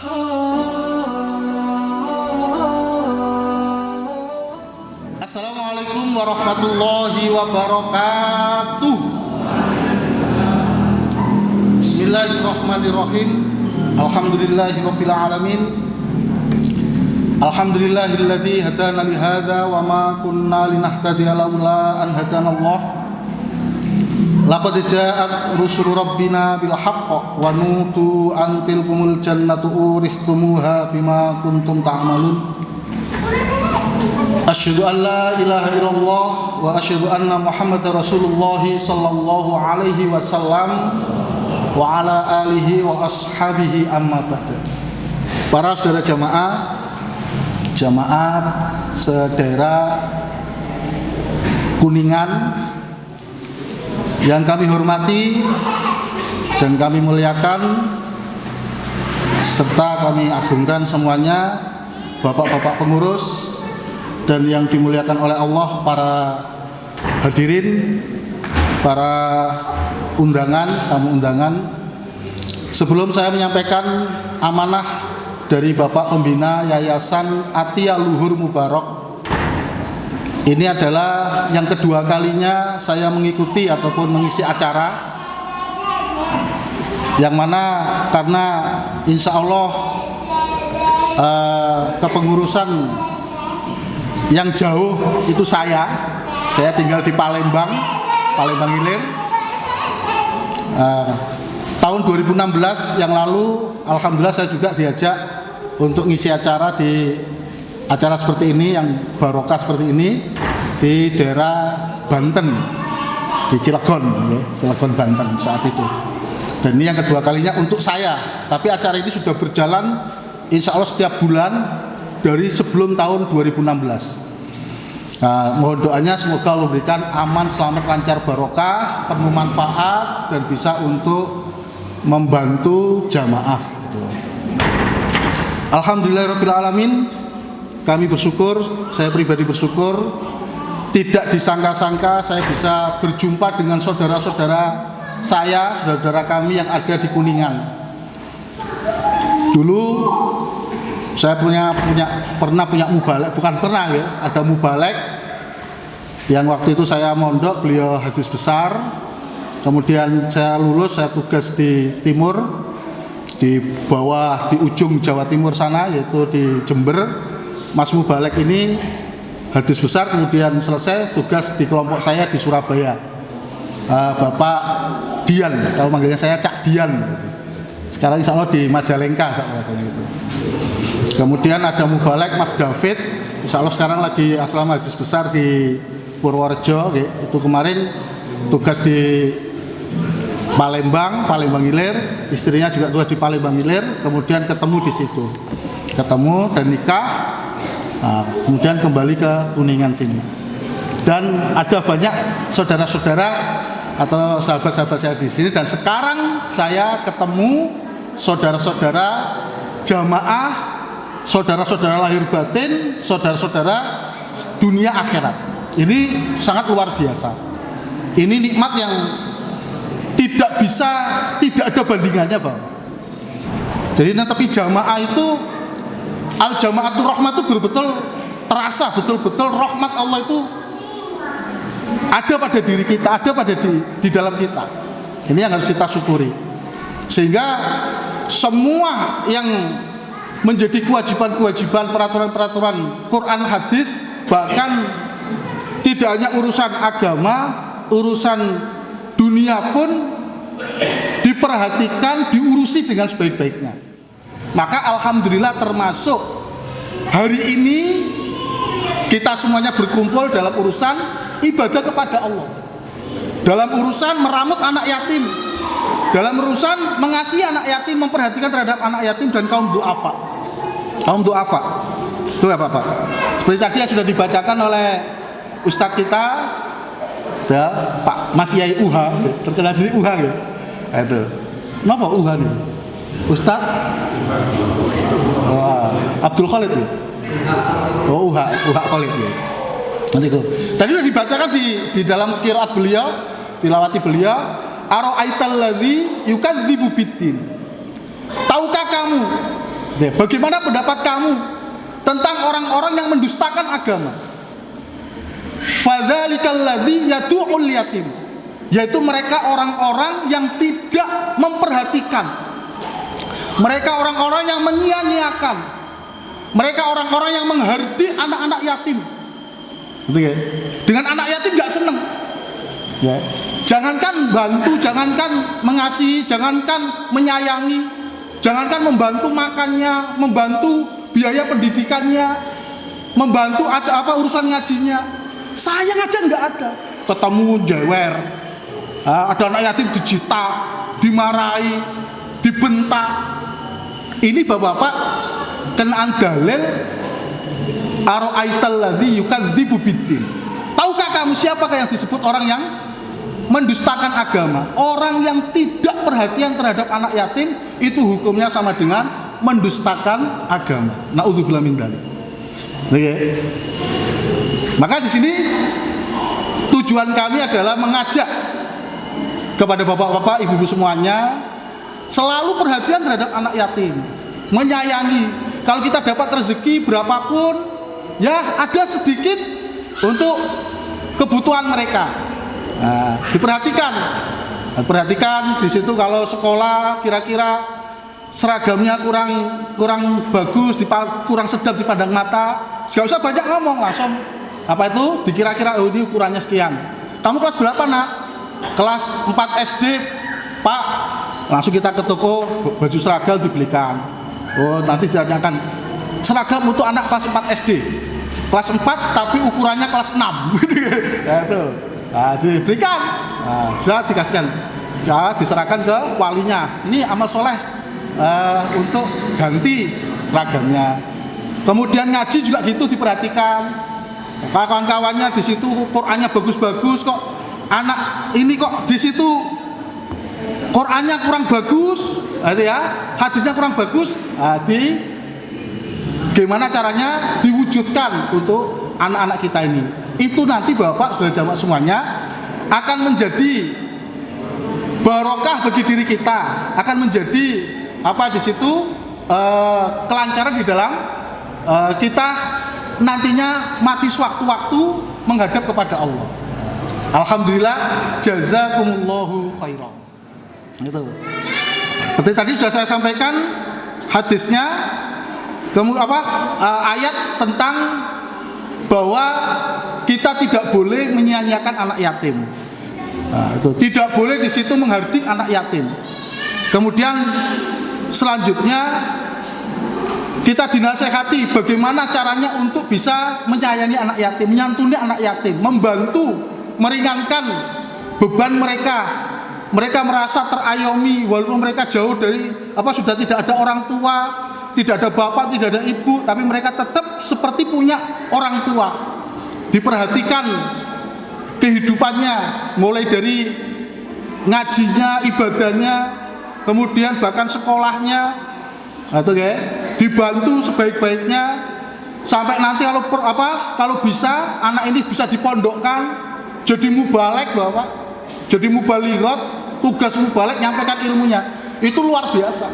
Assalamualaikum warahmatullahi wabarakatuh. Bismillahirrahmanirrahim. Alhamdulillahirabbil alamin. Alhamdulillahilladzi hadana li hadza wa ma kunna linahtadiya laula an hadanallah. Laqad ja'at rusulu rabbina bil haqq wa nutu an tilkumul jannatu uristumuha bima kuntum ta'malun. Asyhadu an la ilaha illallah wa asyhadu anna Muhammadar Rasulullah sallallahu alaihi wasallam wa ala alihi wa ashabihi amma ba'du. Para saudara jamaah sedaerah Kuningan yang kami hormati dan kami muliakan serta kami agungkan semuanya, bapak-bapak pengurus dan yang dimuliakan oleh Allah, para hadirin, para undangan, tamu undangan. Sebelum saya menyampaikan amanah dari Bapak Pembina Yayasan Athiya Luhur Mubarak, ini adalah yang kedua kalinya saya mengikuti ataupun mengisi acara, yang mana karena insya Allah kepengurusan yang jauh itu saya tinggal di Palembang Ilir. Tahun 2016 yang lalu, alhamdulillah saya juga diajak untuk ngisi acara di acara seperti ini, yang barokah seperti ini, di daerah Banten, di Cilegon Banten saat itu. Dan ini yang kedua kalinya untuk saya, tapi acara ini sudah berjalan insya Allah setiap bulan dari sebelum tahun 2016. Mohon doanya semoga Allah berikan aman, selamat, lancar, barokah, penuh manfaat, dan bisa untuk membantu jamaah. Alhamdulillahirabbil alamin. Kami bersyukur, saya pribadi bersyukur, tidak disangka-sangka saya bisa berjumpa dengan saudara-saudara saya, saudara-saudara kami yang ada di Kuningan. Dulu saya pernah punya mubalek, bukan pernah ya, ada mubalek yang waktu itu saya mondok, beliau hadis besar. Kemudian saya lulus, saya tugas di timur, di bawah, di ujung Jawa Timur sana, yaitu di Jember. Mas mubalek ini hadis besar, kemudian selesai tugas di kelompok saya di Surabaya. Bapak Dian, kalau manggilnya saya Cak Dian. Sekarang insya Allah di Majalengka katanya gitu. Kemudian ada mubalek Mas David, insya Allah sekarang lagi asrama hadis besar di Purworejo. Itu kemarin tugas di Palembang Ilir, istrinya juga tugas di Palembang Ilir. Kemudian ketemu di situ, dan nikah. Kemudian kembali ke Kuningan sini. Dan ada banyak saudara-saudara atau sahabat-sahabat saya di sini. Dan sekarang saya ketemu saudara-saudara jamaah, saudara-saudara lahir batin, saudara-saudara dunia akhirat. Ini sangat luar biasa. Ini nikmat yang tidak ada bandingannya, Bang. Jadi tapi jamaah itu, al jamaatul rahmat itu betul-betul terasa, betul-betul rahmat Allah itu ada pada diri kita, ada pada di dalam kita. Ini yang harus kita syukuri. Sehingga semua yang menjadi kewajiban-kewajiban, peraturan-peraturan Quran hadis, bahkan tidak hanya urusan agama, urusan dunia pun diperhatikan, diurusi dengan sebaik-baiknya. Maka alhamdulillah, termasuk hari ini kita semuanya berkumpul dalam urusan ibadah kepada Allah, dalam urusan meramut anak yatim, dalam urusan mengasihi anak yatim, memperhatikan terhadap anak yatim dan kaum du'afa. Itu ya Bapak. Seperti tadi yang sudah dibacakan oleh Ustadz kita, ya, Pak Mas Yai Uha, terkenal di Uha ya. Itu. Kenapa Uha nih? Ustadz Abdul Khalid ya? Uha Khalid ya. Nanti itu. Tadi sudah dibacakan di dalam qiraat beliau, tilawati beliau, ara'aital ladzi yukadzibu biddin. Tahukah kamu? Bagaimana pendapat kamu tentang orang-orang yang mendustakan agama? Fadzalikal ladzi yad'ul yatim, yaitu mereka orang-orang yang tidak memperhatikan, mereka orang-orang yang menyia-nyiakan, mereka orang-orang yang menghardik anak-anak yatim. Gitu ya. Dengan anak yatim nggak seneng. Ya. Jangankan bantu, jangankan mengasihi, jangankan menyayangi, jangankan membantu makannya, membantu biaya pendidikannya, membantu urusan ngajinya, sayang aja nggak ada. Ketemu jewer, ada anak yatim dijita, dimarahi, dibentak. Ini bapak-bapak kenaan dalil ara'aital ladzi yukadzibu biddin. Tahukah kamu siapakah yang disebut orang yang mendustakan agama? Orang yang tidak perhatian terhadap anak yatim itu hukumnya sama dengan mendustakan agama. Na'udzubillah min dzalik. Oke. Maka di sini tujuan kami adalah mengajak kepada bapak-bapak, ibu-ibu semuanya selalu perhatian terhadap anak yatim, menyayangi. Kalau kita dapat rezeki berapapun, ya ada sedikit untuk kebutuhan mereka. Nah, diperhatikan di situ. Kalau sekolah kira-kira seragamnya kurang bagus, kurang sedap dipandang mata, gak usah banyak ngomong, langsung dikira-kira ini ukurannya sekian. Kamu kelas berapa nak? Kelas 4 SD Pak. Langsung kita ke toko, baju seragam dibelikan. Oh, nanti ditanyakan seragam untuk anak kelas 4 SD, kelas 4 tapi ukurannya kelas 6. Ya, itu. Nah, diberikan, sudah dikasihkan, ya, diserahkan ke walinya. Ini amal soleh untuk ganti seragamnya. Kemudian ngaji juga gitu, diperhatikan. Kawan-kawannya di situ Qur'annya bagus-bagus, kok anak ini kok di situ Qur'annya kurang bagus, itu ya, hadisnya kurang bagus. Gimana caranya diwujudkan untuk anak-anak kita ini? Itu nanti bapak sudah jamaah semuanya akan menjadi barokah bagi diri kita, akan menjadi di situ kelancaran di dalam kita nantinya mati sewaktu-waktu menghadap kepada Allah. Alhamdulillah, jazakumullahu khairan. Itu. Seperti tadi sudah saya sampaikan hadisnya, ayat tentang bahwa kita tidak boleh menyia-nyiakan anak yatim. Nah, itu tidak boleh di situ menghardik anak yatim. Kemudian selanjutnya kita dinasehati bagaimana caranya untuk bisa menyayangi anak yatim, menyantuni anak yatim, membantu meringankan beban mereka. Mereka merasa terayomi walaupun mereka jauh dari sudah tidak ada orang tua, tidak ada bapak, tidak ada ibu, tapi mereka tetap seperti punya orang tua. Diperhatikan kehidupannya, mulai dari ngajinya, ibadahnya, kemudian bahkan sekolahnya, dibantu sebaik-baiknya, sampai nanti kalau bisa anak ini bisa dipondokkan, jadi mubalek bapak, jadi mubalighot, tugas mubalek nyampaikan ilmunya, itu luar biasa.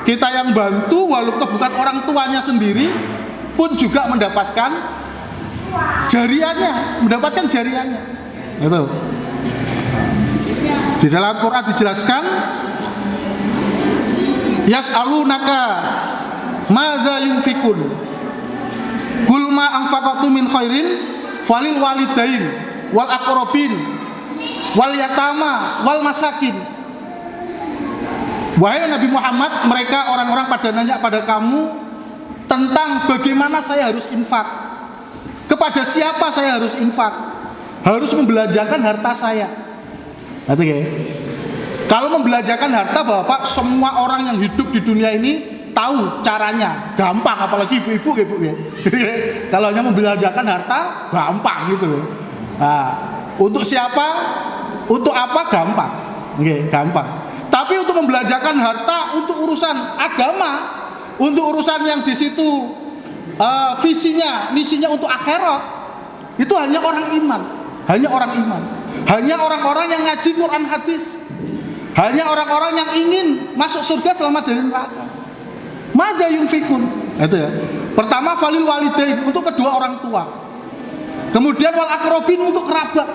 Kita yang bantu walaupun bukan orang tuanya sendiri pun juga mendapatkan jariahnya, Itu. Di dalam Quran dijelaskan, yas'alunaka madza yunfikun qul ma anfaqtum min khairin falil walidain wal aqrabin wal yatama wal masakin. Wahai Nabi Muhammad, mereka orang-orang pada nanya pada kamu tentang bagaimana saya harus infak, kepada siapa saya harus infak, harus membelanjakan harta saya. Kalau membelanjakan harta bapak, semua orang yang hidup di dunia ini tahu caranya, gampang, apalagi ibu-ibu ya. Kalau hanya membelanjakan harta gampang gitu. Nah, untuk siapa, untuk apa gampang, gampang. Tapi untuk membelanjakan harta untuk urusan agama, untuk urusan yang di situ visinya, misinya untuk akhirat, itu hanya orang iman, hanya orang-orang yang ngaji Quran hadis, hanya orang-orang yang ingin masuk surga selamat dari neraka. Madza yunfikun. Itu ya. Pertama falil walidain, untuk kedua orang tua. Kemudian wal akrobin, untuk kerabat.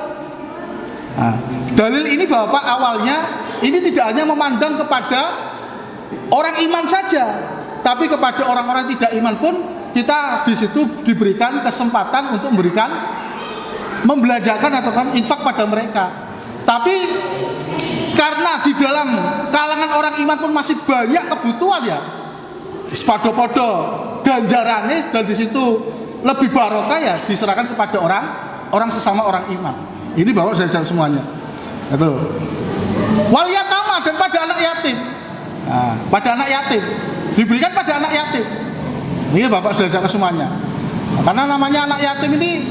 Nah, dalil ini Bapak awalnya ini tidak hanya memandang kepada orang iman saja, tapi kepada orang-orang tidak iman pun kita di situ diberikan kesempatan untuk membelanjakan atau kan infak pada mereka. Tapi karena di dalam kalangan orang iman pun masih banyak kebutuhan ya, sepodo-podo ganjarane, dan di situ lebih barokah ya diserahkan kepada orang sesama orang iman. Ini Bapak sudah jawab semuanya. Itu. Wal yatama, dan pada anak yatim. Nah, pada anak yatim diberikan pada anak yatim. Ini Bapak sudah jawab semuanya. Nah, karena namanya anak yatim ini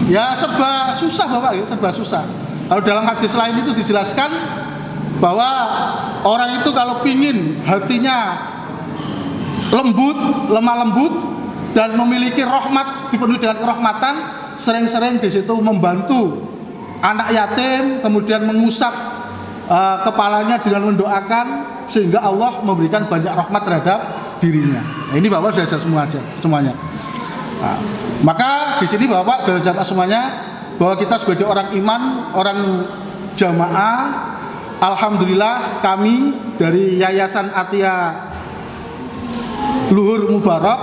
ya serba susah Bapak, ya, serba susah. Kalau dalam hadis lain itu dijelaskan bahwa orang itu kalau pingin hatinya lemah lembut dan memiliki rahmat, dipenuhi dengan kerahmatan, sering-sering di situ membantu anak yatim, kemudian mengusap kepalanya dengan mendoakan, sehingga Allah memberikan banyak rahmat terhadap dirinya. Nah, ini Bapak sudah jawab semuanya. Nah, maka di sini Bapak sudah jawab semuanya bahwa kita sebagai orang iman, orang jamaah, alhamdulillah kami dari Yayasan Atia Luhur Mubarak